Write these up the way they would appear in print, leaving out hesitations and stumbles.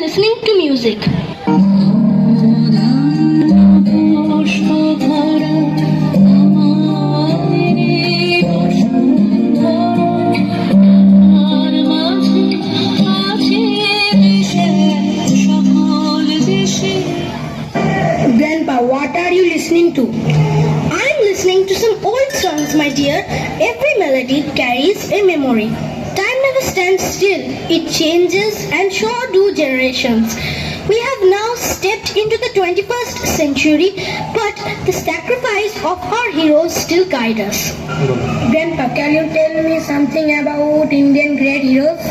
listening to music. Grandpa, what are you listening to? I'm listening to some old songs, my dear. Every melody carries a memory. Time never stands still. It changes and so do generations. We have now stepped into the 21st century, but the sacrifice of our heroes still guide us. Grandpa, can you tell me something about Indian great heroes?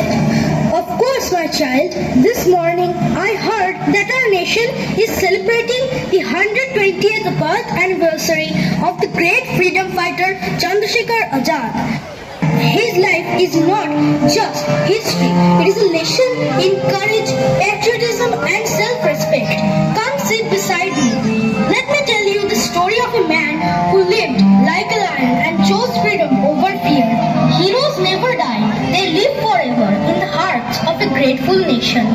Of course, my child. This morning I heard that our nation is celebrating the 120th birth anniversary of the great freedom fighter Chandrasekhar Azad. His life is not just history. It is a lesson in courage, patriotism and self-respect. Come sit beside me. Let me tell you the story of a man who lived like a lion and chose freedom over fear. Heroes never die. They live forever in the hearts of a grateful nation.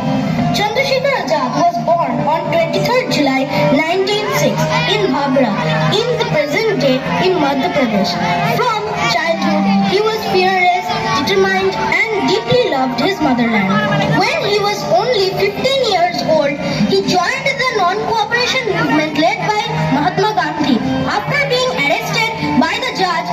Chandrasekhar Azad was born on 23rd July 1906 in Bhabra, in the present day in Madhya Pradesh. From childhood, he was fearless, determined and deeply loved his motherland. When he was only 15 years old, he joined the non-cooperation movement led by Mahatma Gandhi. After being arrested by the judge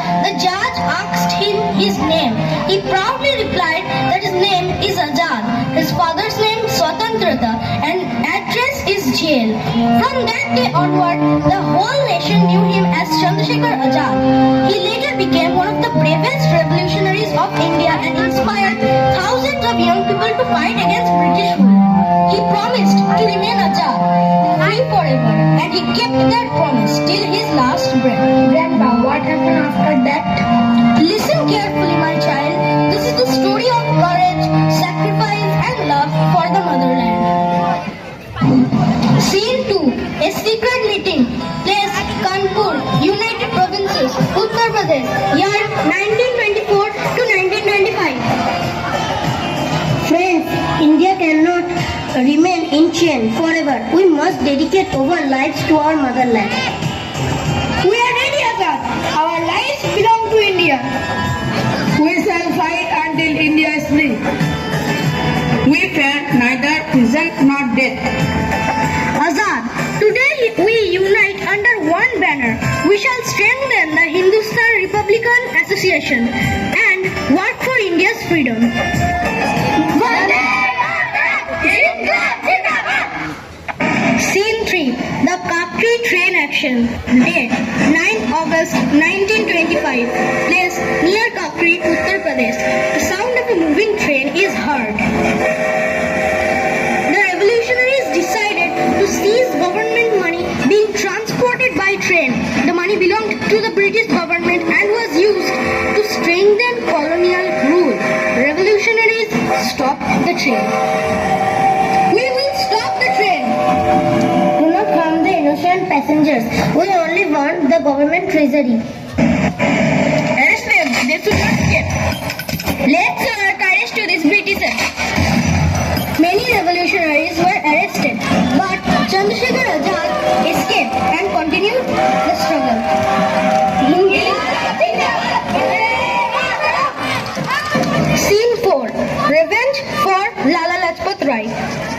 asked him his name. He proudly replied that his name is Azad, his father's name Swatantrata, and address is jail. From that day onward, the whole nation knew him as Chandrasekhar Azad. He later became one of the bravest revolutionaries of India and inspired thousands of young people to fight against British rule. He promised to remain Azad, free forever, and he kept that promise till his last breath. Grandpa, what happened after that? Listen carefully, my child. This is the story of courage, sacrifice, and love for the motherland. Scene 2. A secret meeting. Place Kanpur, United Provinces, Uttar Pradesh. Year 1924 to 1995. Friends, India cannot remain in chain forever. We must dedicate our lives to our motherland. We are ready, Azad. Our lives belong to India. We shall fight until India is free. We fear neither prison nor death. Azad, today we unite under one banner. We shall strengthen the Hindustan Republican Association and work for India's freedom. Scene 3. The Kakri train action. Date 9 August 1925. Place near Kakri, Uttar Pradesh. The sound of a moving train is heard. The revolutionaries decided to seize government money being transported by train. The money belonged to the British government and was used to strengthen colonial rule. Revolutionaries stopped the train. We will stop the train. Do not harm the innocent passengers. We only want the government treasury. Arrest them. They should not escape. Let's show our courage to these Britishers. Many revolutionaries were arrested, but Chandrasekhar Azad escaped and continued the struggle. Scene 4. Revenge for Lala Lajpat Rai.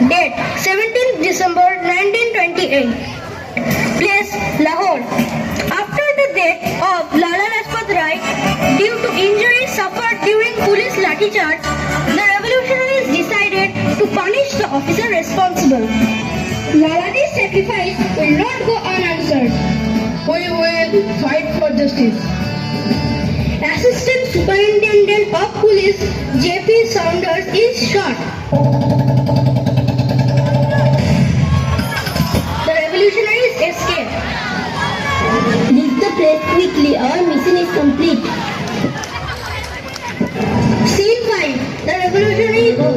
Date 17th December 1928. Place Lahore. After the death of Lala Lajpat Rai due to injuries suffered during police lathi charge, the revolutionaries decided to punish the officer responsible. Laladi's sacrifice will not go unanswered. We will fight for justice. Assistant Superintendent of Police J.P. Saunders is shot. The revolutionaries escape. Leave the place quickly. Our mission is complete. Scene 5. The Revolutionary War.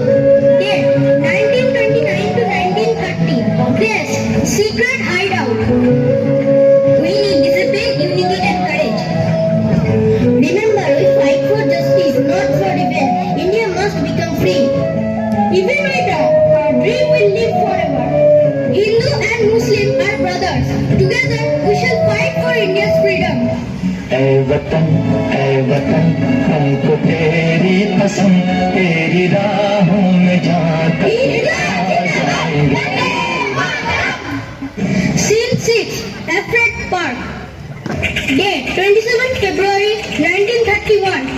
Date 1929 to 1930. Place Secret Hideout. We need discipline, unity and courage. Remember, we fight for justice, not for revenge. India must become free. Even we die, our dream will live ऐ वतन हमको तेरी कसम, तेरी राहों में जहाँ तक जाएंगे। Scene 6, Efrat Park. Date 27 February 1931.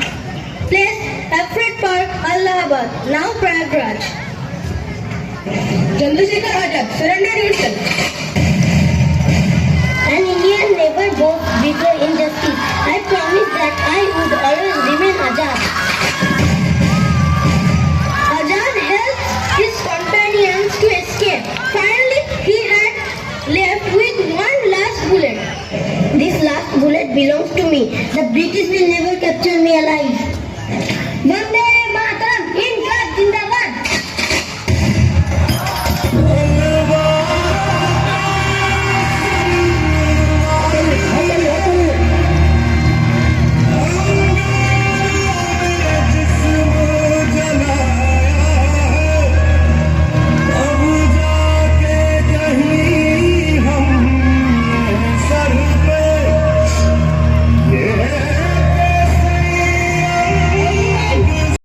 Place Efrat Park, Allahabad, now Prayagraj. Chandrasekhar Azad surrendered himself. An Indian never bows before injustice. I promised that I would always remain Azad. Azad helped his companions to escape. Finally, he had left with one last bullet. This last bullet belongs to me. The British will never capture me alive.